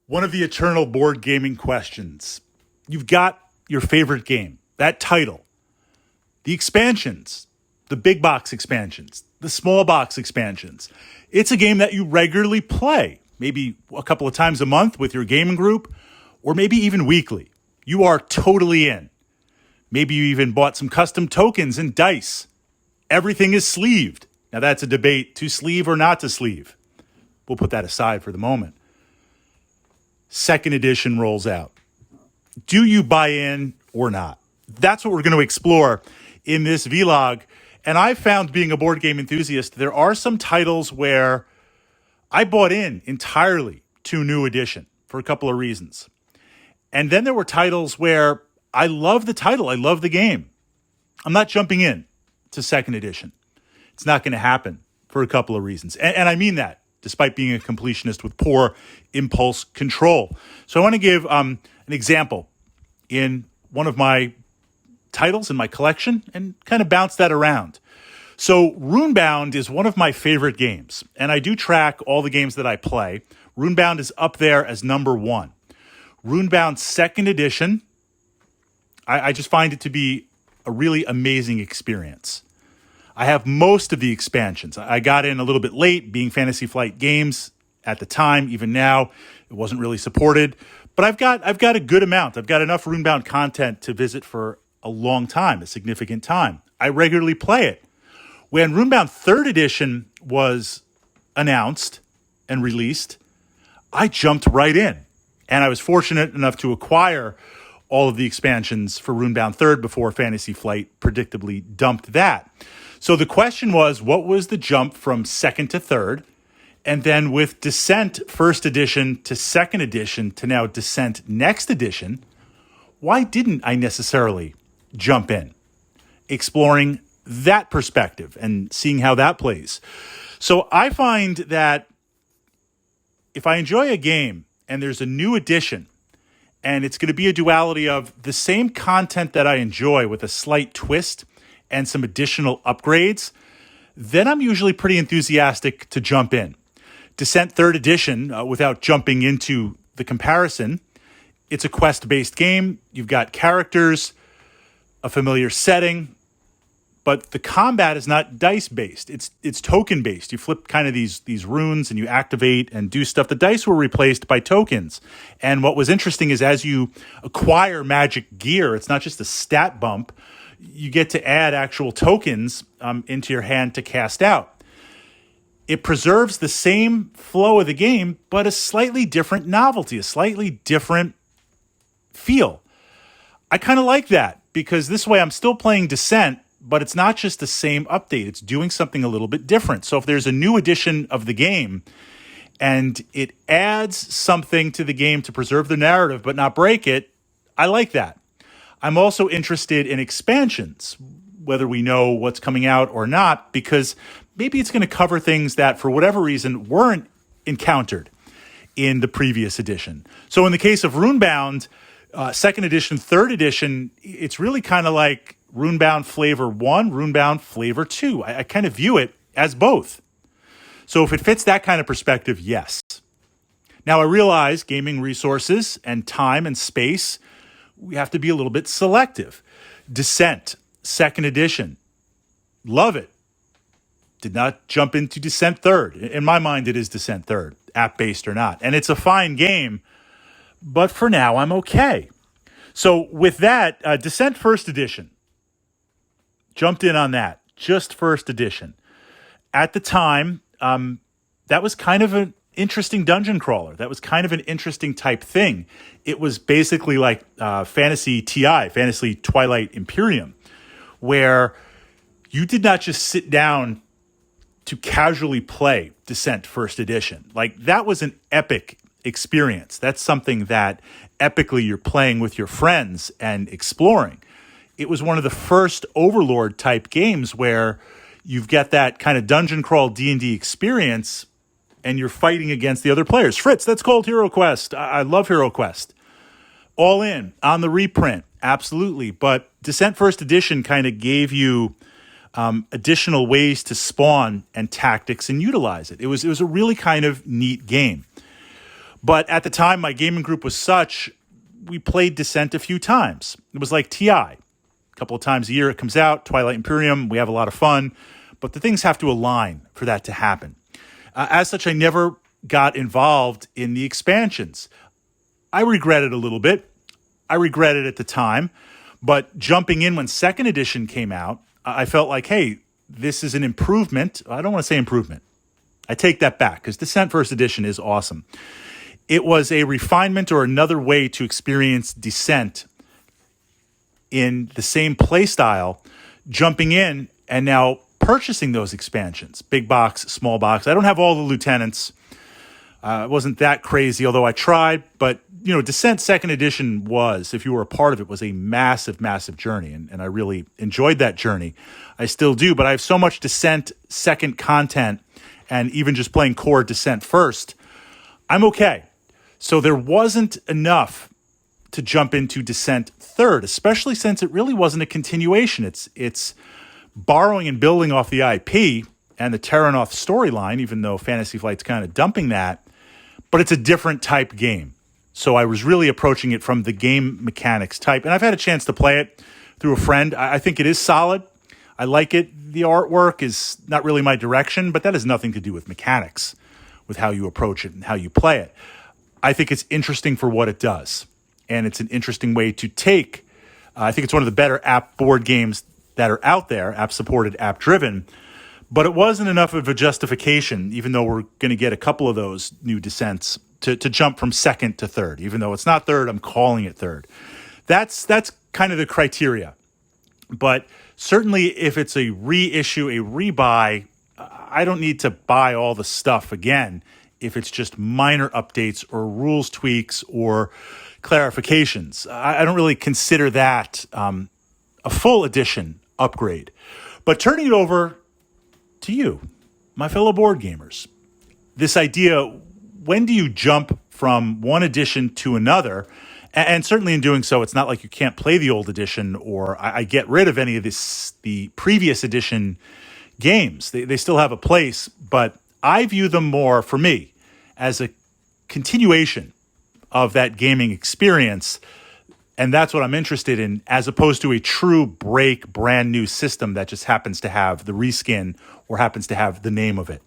One of the eternal board gaming questions. You've got your favorite game, that title, the expansions, the big box expansions, the small box expansions. It's a game that you regularly play, maybe a couple of times a month with your gaming group, or maybe even weekly. You are totally in. Maybe you even bought some custom tokens and dice. Everything is sleeved. Now that's a debate, to sleeve or not to sleeve. We'll put that aside for the moment. Second edition rolls out. Do you buy in or not? That's what we're going to explore in this vlog. And I found, being a board game enthusiast, there are some titles where I bought in entirely to new edition for a couple of reasons. And then there were titles where I love the title, I love the game. I'm not jumping in to second edition. It's not going to happen for a couple of reasons. And I mean that, despite being a completionist with poor impulse control. So I want to give an example in one of my titles in my collection and kind of bounce that around. So Runebound is one of my favorite games, and I do track all the games that I play. Runebound is up there as number one. Runebound second edition, I just find it to be a really amazing experience. I have most of the expansions. I got in a little bit late, being Fantasy Flight Games at the time. Even now, it wasn't really supported. But I've got a good amount. I've got enough Runebound content to visit for a long time, a significant time. I regularly play it. When Runebound 3rd edition was announced and released, I jumped right in. And I was fortunate enough to acquire all of the expansions for Runebound 3rd before Fantasy Flight predictably dumped that. So the question was, what was the jump from 2nd to 3rd? And then with Descent 1st edition to 2nd edition to now Descent Next edition, why didn't I necessarily jump in? Exploring that perspective and seeing how that plays. So I find that if I enjoy a game and there's a new edition, and it's going to be a duality of the same content that I enjoy with a slight twist and some additional upgrades, then I'm usually pretty enthusiastic to jump in. Descent 3rd edition, without jumping into the comparison, it's a quest-based game. You've got characters, a familiar setting, but the combat is not dice-based. It's token-based. You flip kind of these runes and you activate and do stuff. The dice were replaced by tokens. And what was interesting is as you acquire magic gear, it's not just a stat bump. You get to add actual tokens into your hand to cast out. It preserves the same flow of the game, but a slightly different novelty, a slightly different feel. I kind of like that because this way I'm still playing Descent, but it's not just the same update. It's doing something a little bit different. So if there's a new edition of the game and it adds something to the game to preserve the narrative but not break it, I like that. I'm also interested in expansions, whether we know what's coming out or not, because maybe it's going to cover things that, for whatever reason, weren't encountered in the previous edition. So in the case of Runebound, 2nd edition, 3rd edition, it's really kind of like Runebound Flavor 1, Runebound Flavor 2. I kind of view it as both. So if it fits that kind of perspective, yes. Now I realize gaming resources and time and space, we have to be a little bit selective. Descent, 2nd edition. Love it. Did not jump into Descent 3rd. In my mind, it is Descent 3rd, app-based or not. And it's a fine game, but for now, I'm okay. So with that, Descent 1st edition. Jumped in on that. Just 1st edition. At the time, that was kind of an interesting dungeon crawler. That was kind of an interesting type thing. It was basically like Fantasy TI, Fantasy Twilight Imperium, where you did not just sit down to casually play Descent 1st edition. Like, that was an epic experience. That's something that epically you're playing with your friends and exploring. It was one of the first Overlord type games where you've got that kind of dungeon crawl D&D experience and you're fighting against the other players. Fritz, that's called Hero Quest. I love Hero Quest. All in on the reprint, absolutely. But Descent 1st edition kind of gave you additional ways to spawn and tactics and utilize it. It was a really kind of neat game. But at the time, my gaming group was such, we played Descent a few times. It was like TI. A couple of times a year it comes out, Twilight Imperium, we have a lot of fun. But the things have to align for that to happen. As such, I never got involved in the expansions. I regret it a little bit. I regret it at the time. But jumping in when second edition came out, I felt like, hey, this is an improvement. I don't want to say improvement. I take that back because Descent First Edition is awesome. It was a refinement or another way to experience Descent in the same play style, jumping in and now purchasing those expansions. Big box, small box. I don't have all the lieutenants. It wasn't that crazy, although I tried. But, Descent Second Edition was, if you were a part of it, was a massive, massive journey. And I really enjoyed that journey. I still do. But I have so much Descent Second content, and even just playing core Descent First, I'm okay. So there wasn't enough to jump into Descent Third, especially since it really wasn't a continuation. It's borrowing and building off the IP and the Terranoth storyline, even though Fantasy Flight's kind of dumping that, but it's a different type game. So I was really approaching it from the game mechanics type, and I've had a chance to play it through a friend. I think it is solid. I like it. The artwork is not really my direction, but that has nothing to do with mechanics, with how you approach it and how you play it. I think it's interesting for what it does, and it's an interesting way to take. I think it's one of the better app board games that are out there, app-supported, app-driven, but it wasn't enough of a justification, even though we're going to get a couple of those new Descents, to jump from second to third. Even though it's not third, I'm calling it third. That's kind of the criteria. But certainly if it's a reissue, a rebuy, I don't need to buy all the stuff again if it's just minor updates or rules tweaks or clarifications. I don't really consider that a full edition upgrade. But turning it over to you, my fellow board gamers, this idea, when do you jump from one edition to another? And certainly in doing so, it's not like you can't play the old edition or I get rid of any of the previous edition games. They still have a place, but I view them more, for me, as a continuation of that gaming experience. And that's what I'm interested in, as opposed to a true break, brand new system that just happens to have the reskin or happens to have the name of it.